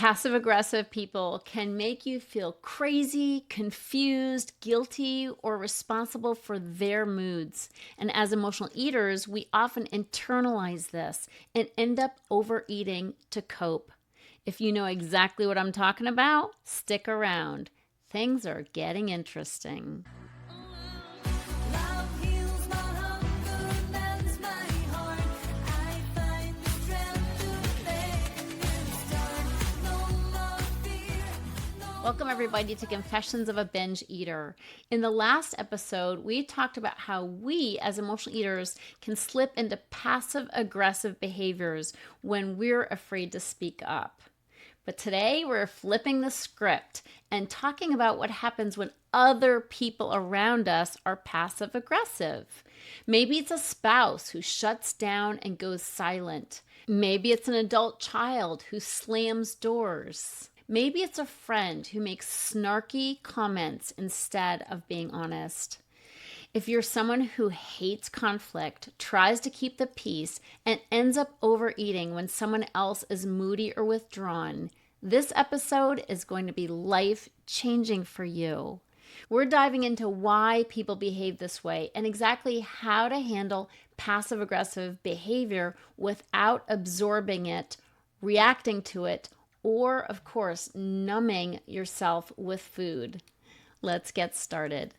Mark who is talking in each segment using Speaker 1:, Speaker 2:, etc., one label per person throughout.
Speaker 1: Passive-aggressive people can make you feel crazy, confused, guilty, or responsible for their moods. And as emotional eaters, we often internalize this and end up overeating to cope. If you know exactly what I'm talking about, stick around. Things are getting interesting. Welcome, everybody, to Confessions of a Binge Eater. In the last episode, we talked about how we, as emotional eaters, can slip into passive-aggressive behaviors when we're afraid to speak up. But today, we're flipping the script and talking about what happens when other people around us are passive-aggressive. Maybe it's a spouse who shuts down and goes silent. Maybe it's an adult child who slams doors. Maybe it's a friend who makes snarky comments instead of being honest. If you're someone who hates conflict, tries to keep the peace, and ends up overeating when someone else is moody or withdrawn, this episode is going to be life-changing for you. We're diving into why people behave this way and exactly how to handle passive-aggressive behavior without absorbing it, reacting to it, or, of course, numbing yourself with food. Let's get started.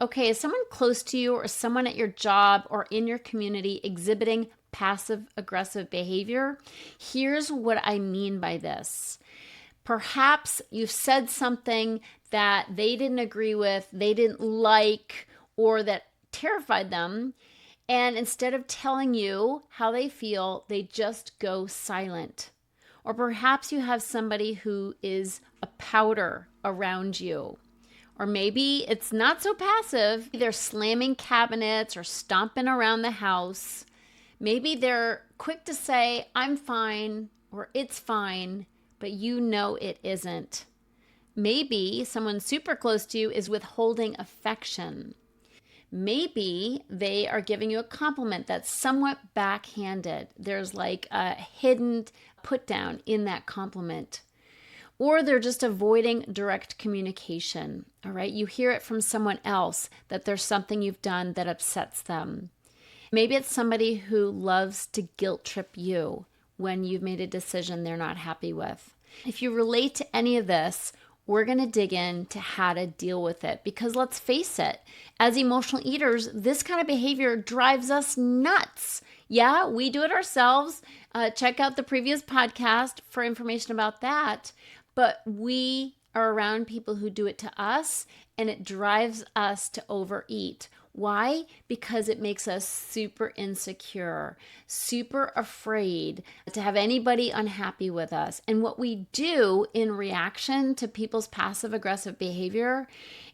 Speaker 1: Okay, is someone close to you or someone at your job or in your community exhibiting passive-aggressive behavior? Here's what I mean by this. Perhaps you've said something that they didn't agree with, they didn't like, or that terrified them, and instead of telling you how they feel, they just go silent. Or perhaps you have somebody who is a powder around you. Or maybe it's not so passive. They're slamming cabinets or stomping around the house. Maybe they're quick to say, I'm fine, or it's fine, but you know it isn't. Maybe someone super close to you is withholding affection. Maybe they are giving you a compliment that's somewhat backhanded. There's like a hidden put down in that compliment. Or they're just avoiding direct communication. All right. You hear it from someone else that there's something you've done that upsets them. Maybe it's somebody who loves to guilt trip you when you've made a decision they're not happy with. If you relate to any of this, we're going to dig into how to deal with it because let's face it, as emotional eaters, this kind of behavior drives us nuts. Yeah, we do it ourselves. Check out the previous podcast for information about that. But we are around people who do it to us and it drives us to overeat. Why? Because it makes us super insecure, super afraid to have anybody unhappy with us. And what we do in reaction to people's passive-aggressive behavior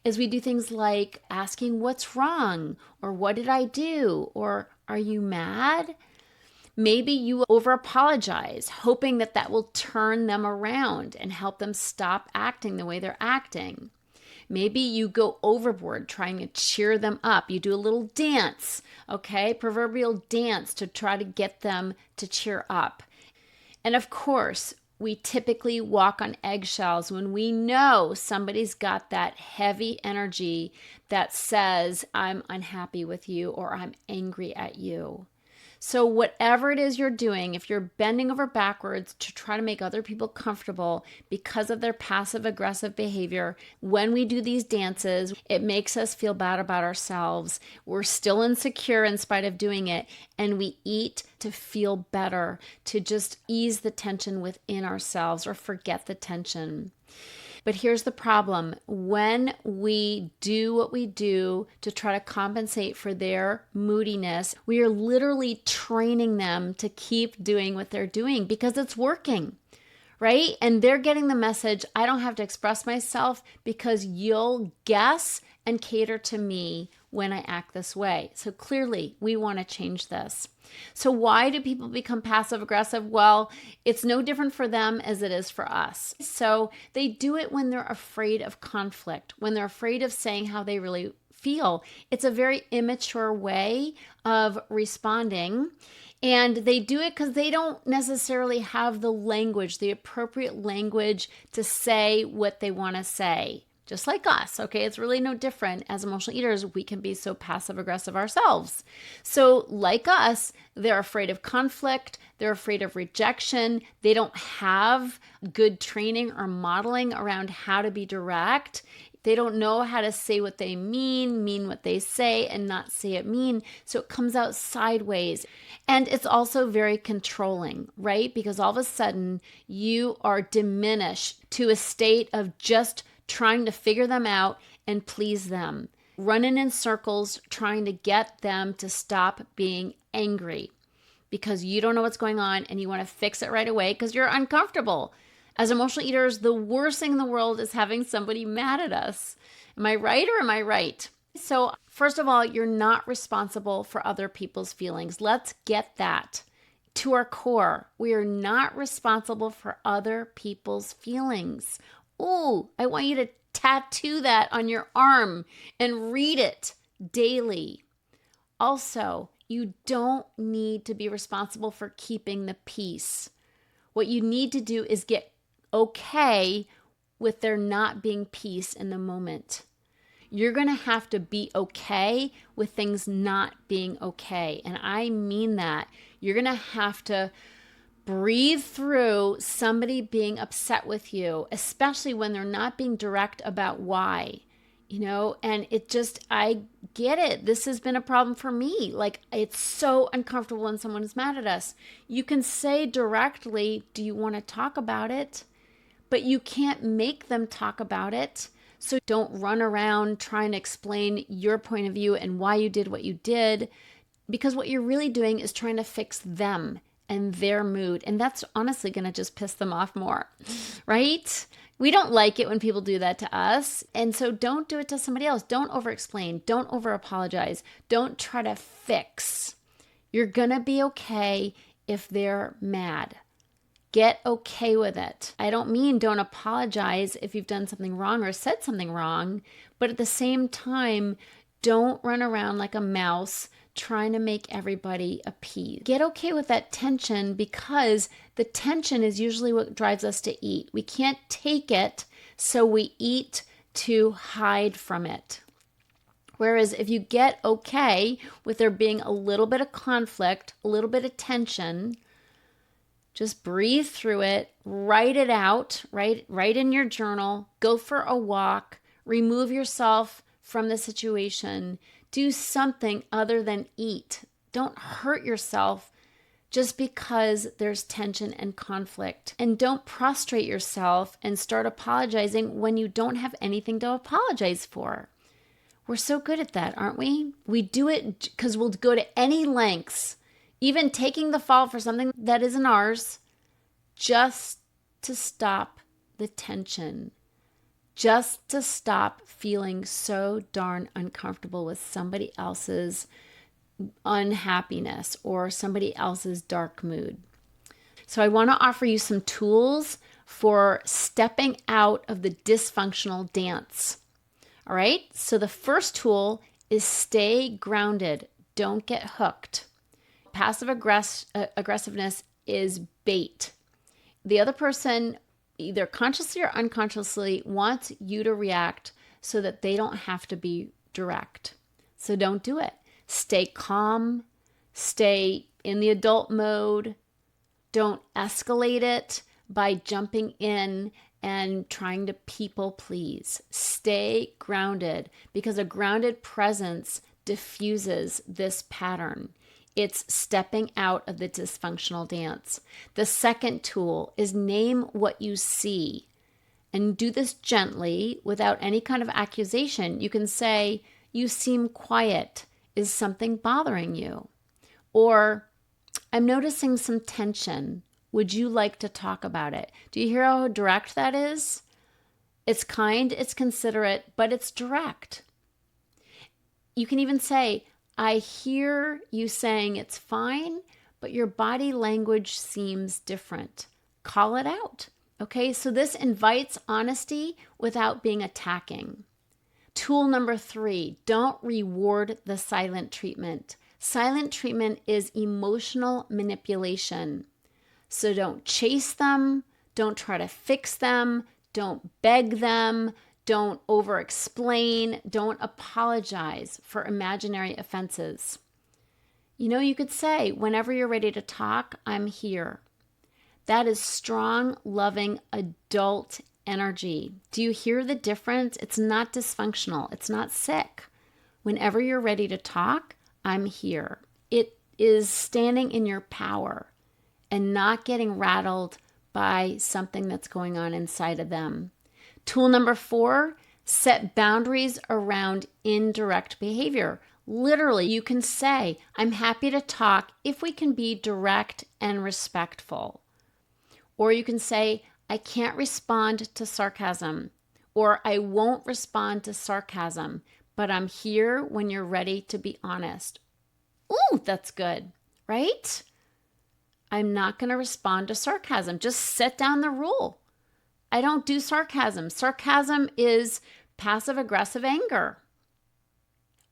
Speaker 1: is we do things like asking what's wrong, or what did I do, or are you mad? Maybe you over-apologize, hoping that that will turn them around and help them stop acting the way they're acting. Maybe you go overboard trying to cheer them up. You do a little dance, okay? Proverbial dance to try to get them to cheer up. And of course, we typically walk on eggshells when we know somebody's got that heavy energy that says, I'm unhappy with you or I'm angry at you. So whatever it is you're doing, if you're bending over backwards to try to make other people comfortable because of their passive-aggressive behavior, when we do these dances, it makes us feel bad about ourselves. We're still insecure in spite of doing it, and we eat to feel better, to just ease the tension within ourselves or forget the tension. But here's the problem. When we do what we do to try to compensate for their moodiness, we are literally training them to keep doing what they're doing because it's working, right? And they're getting the message, I don't have to express myself because you'll guess and cater to me when I act this way. So clearly, we want to change this. So why do people become passive aggressive? Well, it's no different for them as it is for us. So they do it when they're afraid of conflict, when they're afraid of saying how they really feel. It's a very immature way of responding. And they do it because they don't necessarily have the language, the appropriate language to say what they want to say. Just like us, okay? It's really no different. As emotional eaters, we can be so passive aggressive ourselves. So, like us, they're afraid of conflict, they're afraid of rejection, they don't have good training or modeling around how to be direct. They don't know how to say what they mean what they say, and not say it mean. So it comes out sideways. And it's also very controlling, right? Because all of a sudden you are diminished to a state of just trying to figure them out and please them, running in circles, trying to get them to stop being angry because you don't know what's going on and you want to fix it right away because you're uncomfortable. As emotional eaters, the worst thing in the world is having somebody mad at us. Am I right or am I right? So, first of all, you're not responsible for other people's feelings. Let's get that to our core. We are not responsible for other people's feelings. Ooh, I want you to tattoo that on your arm and read it daily. Also, you don't need to be responsible for keeping the peace. What you need to do is get okay with there not being peace in the moment. You're going to have to be okay with things not being okay. And I mean that. You're going to have to breathe through somebody being upset with you, especially when they're not being direct about why, and I get it. This has been a problem for me. Like, it's so uncomfortable when someone is mad at us. You can say directly, do you want to talk about it? But you can't make them talk about it. So don't run around trying to explain your point of view and why you did what you did, because what you're really doing is trying to fix them and their mood. And that's honestly going to just piss them off more, right? We don't like it when people do that to us. And so don't do it to somebody else. Don't over-explain. Don't over-apologize. Don't try to fix. You're going to be okay if they're mad. Get okay with it. I don't mean don't apologize if you've done something wrong or said something wrong, but at the same time, don't run around like a mouse trying to make everybody appease. Get okay with that tension, because the tension is usually what drives us to eat. We can't take it, so we eat to hide from it. Whereas if you get okay with there being a little bit of conflict, a little bit of tension, just breathe through it, write it out, write in your journal, go for a walk, remove yourself from the situation, do something other than eat. Don't hurt yourself just because there's tension and conflict. And don't prostrate yourself and start apologizing when you don't have anything to apologize for. We're so good at that, aren't we? We do it because we'll go to any lengths, even taking the fault for something that isn't ours, just to stop the tension, just to stop feeling so darn uncomfortable with somebody else's unhappiness or somebody else's dark mood. So I want to offer you some tools for stepping out of the dysfunctional dance. All right? So the first tool is stay grounded. Don't get hooked. Passive aggressiveness is bait. The other person, either consciously or unconsciously, wants you to react so that they don't have to be direct. So don't do it. Stay calm. Stay in the adult mode. Don't escalate it by jumping in and trying to people please. Stay grounded, because a grounded presence diffuses this pattern. It's stepping out of the dysfunctional dance. The second tool is name what you see, and do this gently without any kind of accusation. You can say, "You seem quiet. Is something bothering you?" Or, "I'm noticing some tension. Would you like to talk about it?" Do you hear how direct that is? It's kind, it's considerate, but it's direct. You can even say, "I hear you saying it's fine, but your body language seems different." Call it out. Okay, so this invites honesty without being attacking. Tool number 3, don't reward the silent treatment. Silent treatment is emotional manipulation. So don't chase them, don't try to fix them, don't beg them, don't over-explain, don't apologize for imaginary offenses. You could say, whenever you're ready to talk, I'm here. That is strong, loving, adult energy. Do you hear the difference? It's not dysfunctional. It's not sick. Whenever you're ready to talk, I'm here. It is standing in your power and not getting rattled by something that's going on inside of them. Tool number 4, set boundaries around indirect behavior. Literally, you can say, I'm happy to talk if we can be direct and respectful. Or you can say, I can't respond to sarcasm, or I won't respond to sarcasm, but I'm here when you're ready to be honest. Ooh, that's good, right? I'm not going to respond to sarcasm. Just set down the rule. I don't do sarcasm. Sarcasm is passive-aggressive anger.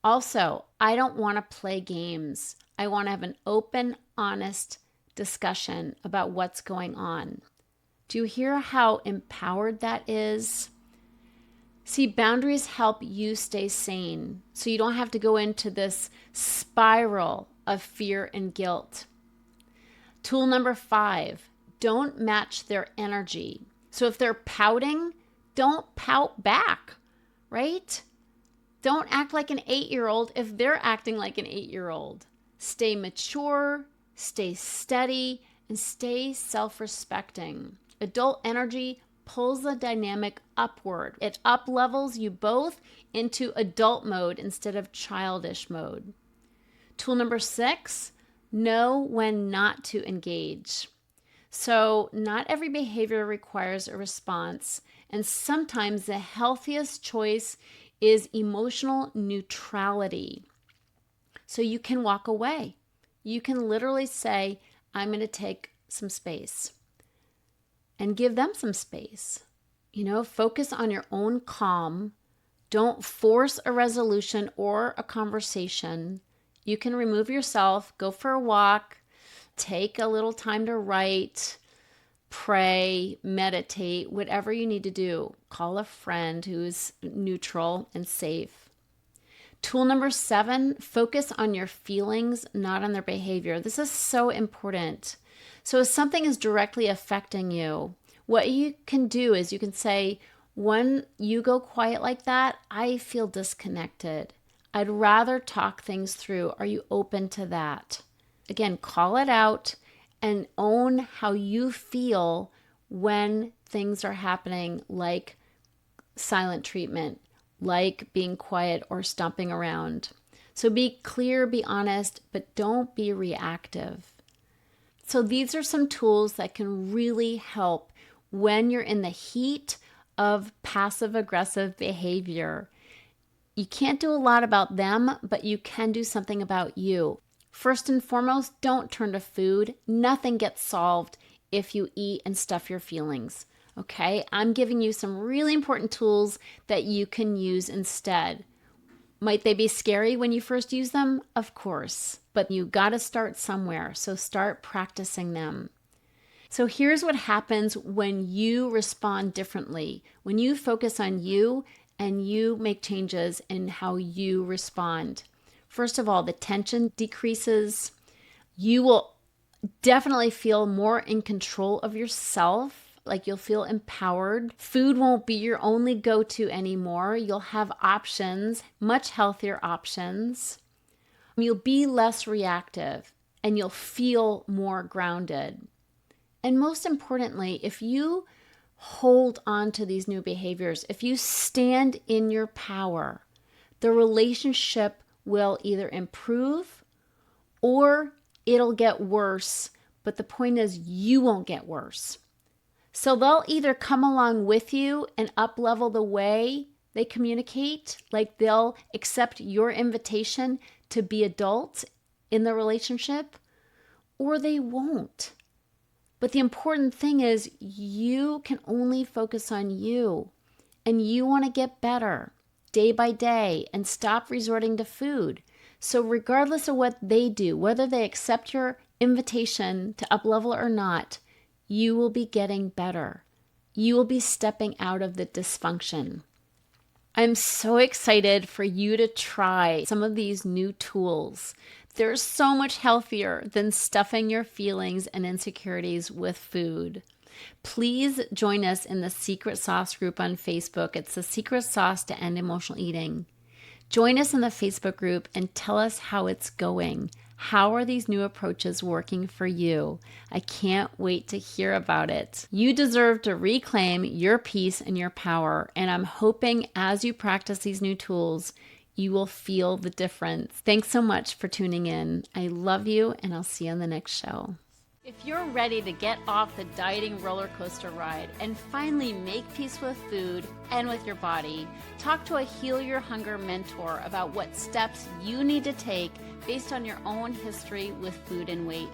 Speaker 1: Also, I don't want to play games. I want to have an open, honest discussion about what's going on. Do you hear how empowered that is? See, boundaries help you stay sane, so you don't have to go into this spiral of fear and guilt. Tool number 5, don't match their energy. So if they're pouting, don't pout back, right? Don't act like an 8-year-old if they're acting like an 8-year-old. Stay mature, stay steady, and stay self-respecting. Adult energy pulls the dynamic upward. It up-levels you both into adult mode instead of childish mode. Tool number 6, know when not to engage. So not every behavior requires a response, and sometimes the healthiest choice is emotional neutrality. So you can walk away. You can literally say, I'm going to take some space, and give them some space. Focus on your own calm. Don't force a resolution or a conversation. You can remove yourself, go for a walk, take a little time to write, pray, meditate, whatever you need to do. Call a friend who is neutral and safe. Tool number 7, focus on your feelings, not on their behavior. This is so important. So if something is directly affecting you, what you can do is you can say, when you go quiet like that, I feel disconnected. I'd rather talk things through. Are you open to that? Again, call it out and own how you feel when things are happening, like silent treatment, like being quiet or stomping around. So be clear, be honest, but don't be reactive. So these are some tools that can really help when you're in the heat of passive-aggressive behavior. You can't do a lot about them, but you can do something about you. First and foremost, don't turn to food. Nothing gets solved if you eat and stuff your feelings. Okay? I'm giving you some really important tools that you can use instead. Might they be scary when you first use them? Of course. But you got to start somewhere, so start practicing them. So here's what happens when you respond differently. When you focus on you and you make changes in how you respond. First of all, the tension decreases. You will definitely feel more in control of yourself, like you'll feel empowered. Food won't be your only go-to anymore. You'll have options, much healthier options. You'll be less reactive and you'll feel more grounded. And most importantly, if you hold on to these new behaviors, if you stand in your power, the relationship will either improve or it'll get worse. But the point is, you won't get worse. So they'll either come along with you and up-level the way they communicate, like they'll accept your invitation to be adults in the relationship, or they won't. But the important thing is you can only focus on you, and you want to get better day by day and stop resorting to food. So regardless of what they do, whether they accept your invitation to up-level or not, you will be getting better. You will be stepping out of the dysfunction. I'm so excited for you to try some of these new tools. They're so much healthier than stuffing your feelings and insecurities with food. Please join us in the Secret Sauce group on Facebook. It's the Secret Sauce to End Emotional Eating. Join us in the Facebook group and tell us how it's going. How are these new approaches working for you? I can't wait to hear about it. You deserve to reclaim your peace and your power, and I'm hoping as you practice these new tools, you will feel the difference. Thanks so much for tuning in. I love you, and I'll see you on the next show. If you're ready to get off the dieting roller coaster ride and finally make peace with food and with your body, talk to a Heal Your Hunger mentor about what steps you need to take based on your own history with food and weight.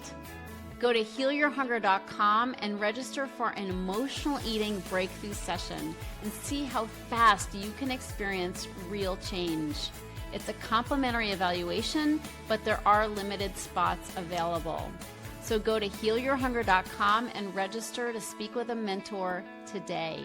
Speaker 1: Go to healyourhunger.com and register for an emotional eating breakthrough session and see how fast you can experience real change. It's a complimentary evaluation, but there are limited spots available. So go to healyourhunger.com and register to speak with a mentor today.